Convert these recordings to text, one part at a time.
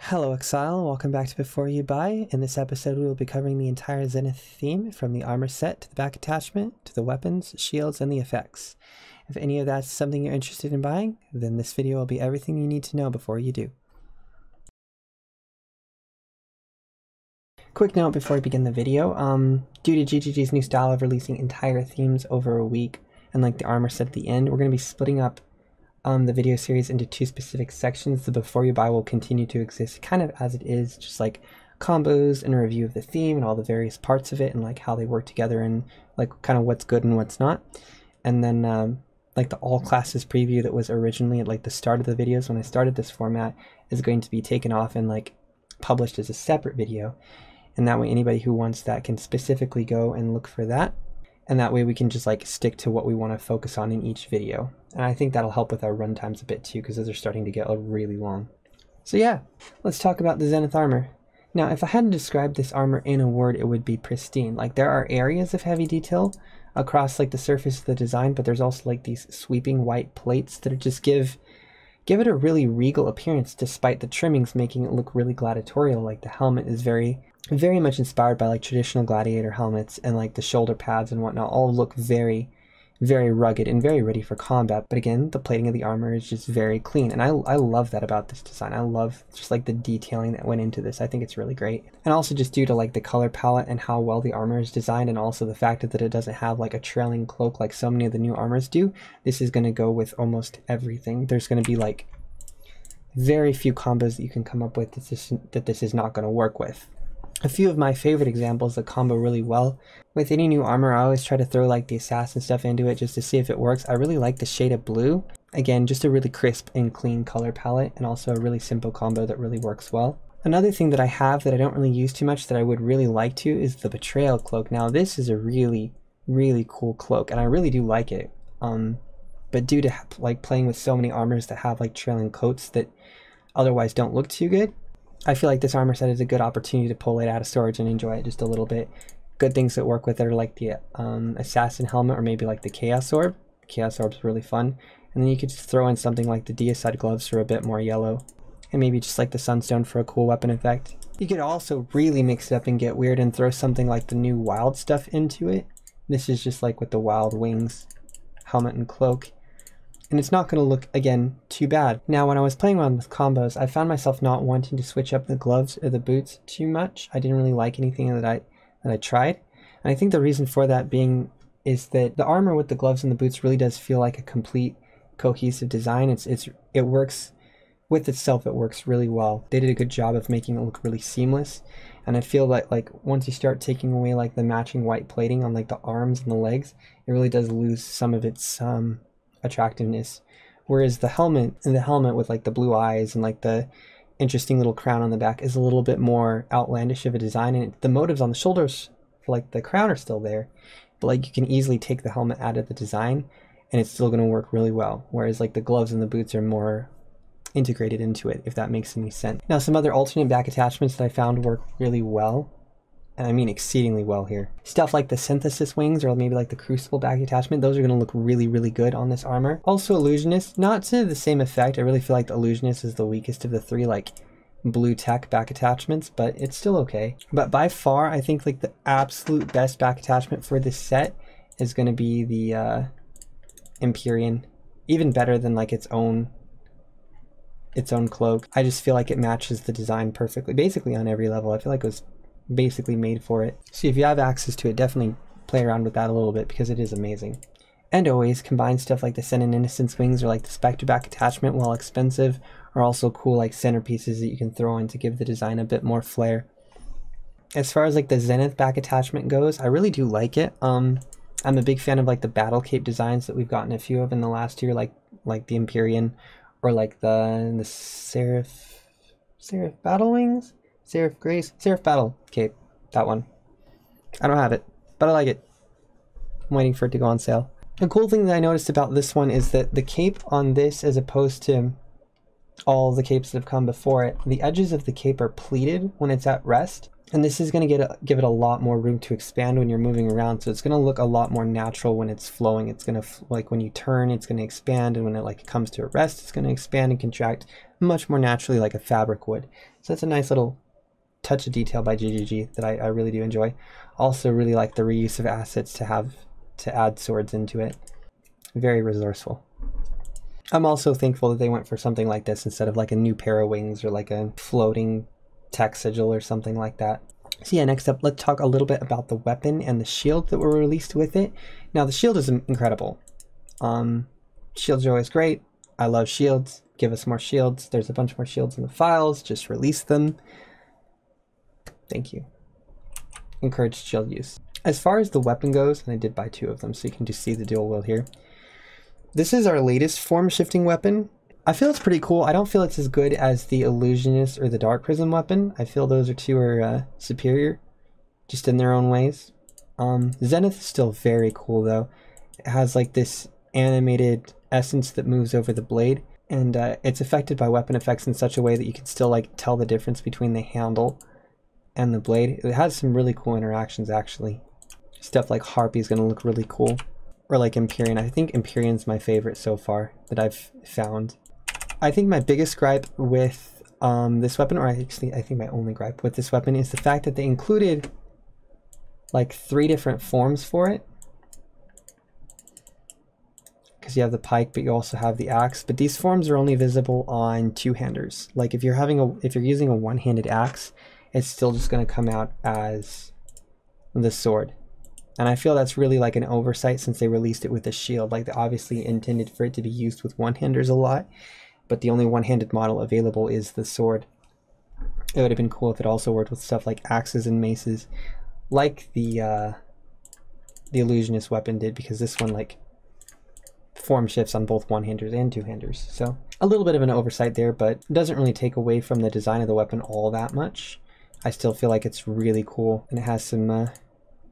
Hello Exile, welcome back to Before You Buy. In this episode we will be covering the entire Zenith theme from the armor set to the back attachment to the weapons, shields, and the effects. If any of that's something you're interested in buying, then this video will be everything you need to know before you do. Quick note before we begin the video, due to GGG's new style of releasing entire themes over a week and like the armor set at the end, we're going to be splitting up the video series into two specific sections. The Before You Buy will continue to exist kind of as it is, just like combos and a review of the theme and all the various parts of it and like how they work together and like kind of what's good and what's not. And then like the all classes preview that was originally at like the start of the videos when I started this format is going to be taken off and like published as a separate video. And that way anybody who wants that can specifically go and look for that. And that way we can just like stick to what we want to focus on in each video. And I think that'll help with our run times a bit too, because those are starting to get really long. So yeah, let's talk about the Zenith armor. Now, if I had to describe this armor in a word, it would be pristine. Like there are areas of heavy detail across like the surface of the design, but there's also like these sweeping white plates that just give it a really regal appearance, despite the trimmings making it look really gladiatorial. Like the helmet is very much inspired by like traditional gladiator helmets, and like the shoulder pads and whatnot all look very rugged and very ready for combat. But again, the plating of the armor is just very clean, and I love that about this design. I love just like the detailing that went into this. I think it's really great. And also just due to like the color palette and how well the armor is designed, and also the fact that it doesn't have like a trailing cloak like so many of the new armors do, this is going to go with almost everything. There's going to be like very few combos that you can come up with that this is not going to work with. A few of my favorite examples that combo really well. With any new armor, I always try to throw like the assassin stuff into it just to see if it works. I really like the shade of blue. Again, just a really crisp and clean color palette, and also a really simple combo that really works well. Another thing that I have that I don't really use too much that I would really like to is the Betrayal Cloak. Now this is a really cool cloak, and I really do like it. But due to like playing with so many armors that have like trailing coats that otherwise don't look too good, I feel like this armor set is a good opportunity to pull it out of storage and enjoy it just a little bit. Good things that work with it are like the assassin helmet, or maybe like the chaos orb. Chaos orb's really fun. And then you could just throw in something like the deicide gloves for a bit more yellow, and maybe just like the sunstone for a cool weapon effect. You could also really mix it up and get weird and throw something like the new wild stuff into it. This is just like with the wild wings helmet and cloak, and it's not going to look, again, too bad. Now, when I was playing around with combos, I found myself not wanting to switch up the gloves or the boots too much. I didn't really like anything that I tried. And I think the reason for that being is that the armor with the gloves and the boots really does feel like a complete cohesive design. It works with itself. It works really well. They did a good job of making it look really seamless. And I feel like once you start taking away like the matching white plating on like the arms and the legs, it really does lose some of its attractiveness. Whereas the helmet with like the blue eyes and like the interesting little crown on the back is a little bit more outlandish of a design, and the motives on the shoulders for like the crown are still there, but like you can easily take the helmet out of the design and it's still going to work really well. Whereas like the gloves and the boots are more integrated into it, if that makes any sense. Now, some other alternate back attachments that I found work really well, and I mean exceedingly well here. Stuff like the synthesis wings, or maybe like the crucible back attachment, those are going to look really good on this armor. Also illusionist, not to the same effect. I really feel like the illusionist is the weakest of the three like blue tech back attachments, but it's still okay. But by far, I think like the absolute best back attachment for this set is going to be the Empyrean. Even better than like its own cloak. I just feel like it matches the design perfectly, basically on every level. I feel like it was basically made for it. So if you have access to it, definitely play around with that a little bit, because it is amazing. And always combine stuff like the Sin and Innocence wings or like the Spectre back attachment, while expensive, are also cool like centerpieces that you can throw in to give the design a bit more flair. As far as like the Zenith back attachment goes, I really do like it. I'm a big fan of like the battle cape designs that we've gotten a few of in the last year, like the Empyrean, or like the Seraph battle wings? Seraph Grace? Seraph Battle cape. That one. I don't have it, but I like it. I'm waiting for it to go on sale. A cool thing that I noticed about this one is that the cape on this, as opposed to all the capes that have come before it, the edges of the cape are pleated when it's at rest. And this is going to give it a lot more room to expand when you're moving around. So it's going to look a lot more natural when it's flowing. It's going to, like when you turn, it's going to expand. And when it like comes to a rest, it's going to expand and contract much more naturally like a fabric would. So that's a nice little touch of detail by GGG that I really do enjoy. Also really like the reuse of assets to add swords into it. Very resourceful. I'm also thankful that they went for something like this instead of like a new pair of wings or like a floating tech sigil or something like that. So yeah, next up, let's talk a little bit about the weapon and the shield that were released with it. Now the shield is incredible. Shields are always great. I love shields. Give us more shields. There's a bunch more shields in the files. Just release them. Thank you. Encourage shield use. As far as the weapon goes, and I did buy 2 of them, so you can just see the dual wield here. This is our latest form shifting weapon. I feel it's pretty cool. I don't feel it's as good as the Illusionist or the Dark Prism weapon. I feel those two are superior, just in their own ways. Zenith is still very cool though. It has like this animated essence that moves over the blade, and it's affected by weapon effects in such a way that you can still like tell the difference between the handle and the blade. It has some really cool interactions actually. Stuff like Harpy is going to look really cool. Or like Empyrean. I think Empyrean's my favorite so far that I've found. I think my biggest gripe with this weapon, or actually I think my only gripe with this weapon, is the fact that they included like 3 different forms for it. Because you have the pike, but you also have the axe. But these forms are only visible on 2-handers. Like if you're using a one-handed axe, it's still just going to come out as the sword. And I feel that's really like an oversight since they released it with a shield. Like they obviously intended for it to be used with one-handers a lot, but the only one-handed model available is the sword. It would have been cool if it also worked with stuff like axes and maces, like the Illusionist weapon did, because this one like form shifts on both one-handers and two-handers. So a little bit of an oversight there, but it doesn't really take away from the design of the weapon all that much. I still feel like it's really cool, and it has some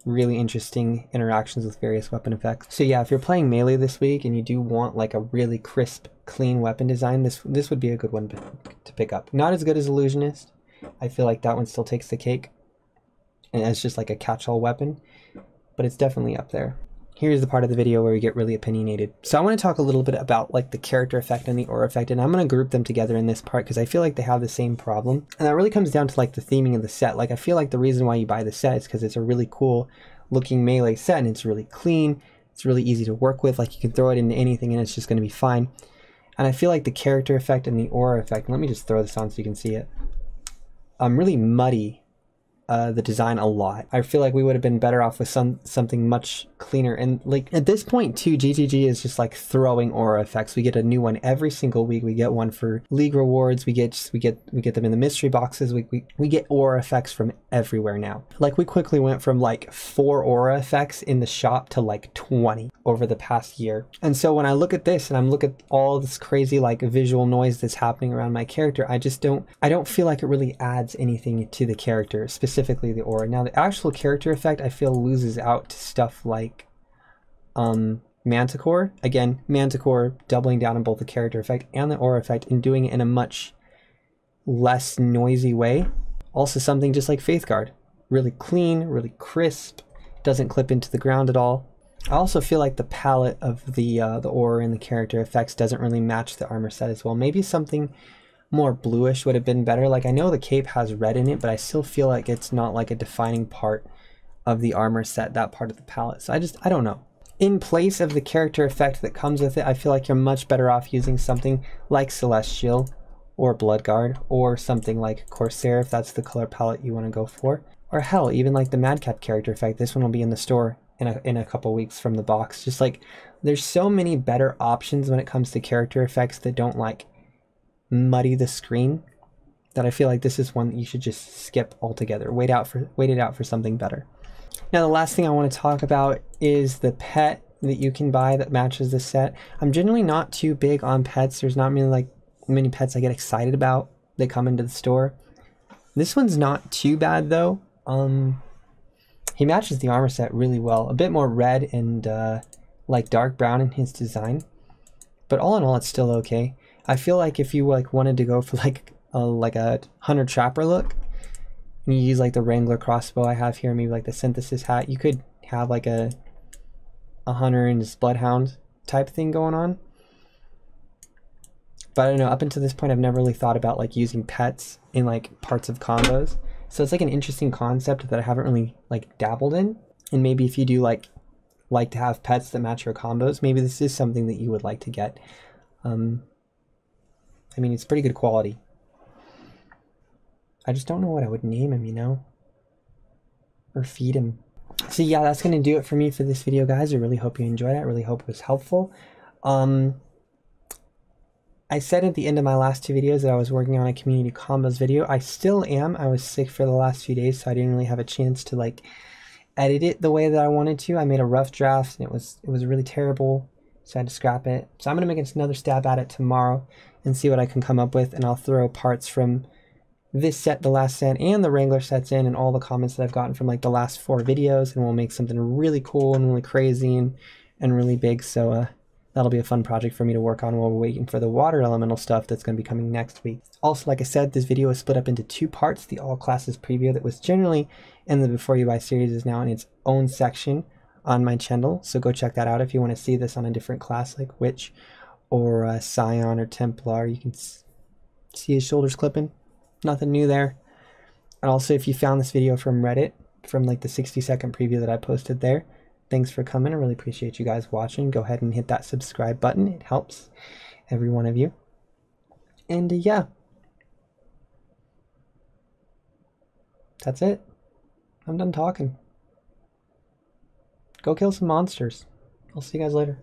really interesting interactions with various weapon effects. So yeah, if you're playing melee this week and you do want like a really crisp, clean weapon design, this would be a good one to pick up. Not as good as Illusionist. I feel like that one still takes the cake, and it's just like a catch-all weapon, but it's definitely up there. Here's the part of the video where we get really opinionated. So I want to talk a little bit about like the character effect and the aura effect, and I'm going to group them together in this part because I feel like they have the same problem. And that really comes down to like the theming of the set. Like I feel like the reason why you buy the set is because it's a really cool looking melee set, and it's really clean. It's really easy to work with. Like you can throw it into anything and it's just going to be fine. And I feel like the character effect and the aura effect, let me just throw this on so you can see it, really muddy the design a lot. I feel like we would have been better off with something much cleaner. And like at this point too, GGG is just like throwing aura effects. We get a new one every single week. We get one for league rewards. We get them in the mystery boxes. We get aura effects from everywhere now. Like we quickly went from like 4 aura effects in the shop to like 20 over the past year. And so when I look at this and I'm looking at all this crazy like visual noise that's happening around my character, I don't feel like it really adds anything to the character, specifically the aura. Now the actual character effect I feel loses out to stuff like Manticore. Again, Manticore doubling down on both the character effect and the aura effect and doing it in a much less noisy way. Also something just like Faithguard. Really clean, really crisp, doesn't clip into the ground at all. I also feel like the palette of the aura and the character effects doesn't really match the armor set as well. Maybe something more bluish would have been better. Like I know the cape has red in it, but I still feel like it's not like a defining part of the armor set, that part of the palette. So I don't know. In place of the character effect that comes with it, I feel like you're much better off using something like Celestial or Bloodguard or something like Corsair if that's the color palette you want to go for. Or hell, even like the Madcap character effect. This one will be in the store in a couple weeks from the box. Just like there's so many better options when it comes to character effects that don't like muddy the screen, that I feel like this is one that you should just skip altogether. Wait it out for something better. Now the last thing I want to talk about is the pet that you can buy that matches the set. I'm generally not too big on pets. There's not many pets I get excited about that come into the store. This one's not too bad though. He matches the armor set really well. A bit more red and like dark brown in his design, but all in all it's still okay. I feel like if you like wanted to go for like a hunter trapper look, and you use like the Wrangler crossbow I have here, maybe like the synthesis hat, you could have like a hunter and just bloodhound type thing going on. But I don't know, up until this point I've never really thought about like using pets in like parts of combos. So it's like an interesting concept that I haven't really like dabbled in. And maybe if you do like to have pets that match your combos, maybe this is something that you would like to get. I mean, it's pretty good quality. I just don't know what I would name him, you know? Or feed him. So yeah, that's going to do it for me for this video, guys. I really hope you enjoyed it. I really hope it was helpful. I said at the end of my last two videos that I was working on a community combos video. I still am. I was sick for the last few days, so I didn't really have a chance to like edit it the way that I wanted to. I made a rough draft and it was really terrible, so I had to scrap it. So I'm going to make another stab at it tomorrow and see what I can come up with, and I'll throw parts from this set, the last set, and the Wrangler sets in, and all the comments that I've gotten from like the last 4 videos, and we'll make something really cool and really crazy and really big. So that'll be a fun project for me to work on while we're waiting for the water elemental stuff that's going to be coming next week. Also, like I said, this video is split up into 2 parts. The all classes preview that was generally in the Before You Buy series is now in its own section on my channel, so go check that out if you want to see this on a different class like Witch or Scion or Templar. You can see his shoulders clipping. Nothing new there. And also, if you found this video from Reddit, from like the 60-second preview that I posted there, thanks for coming. I really appreciate you guys watching. Go ahead and hit that subscribe button. It helps every one of you. And yeah, that's it. I'm done talking. Go kill some monsters. I'll see you guys later.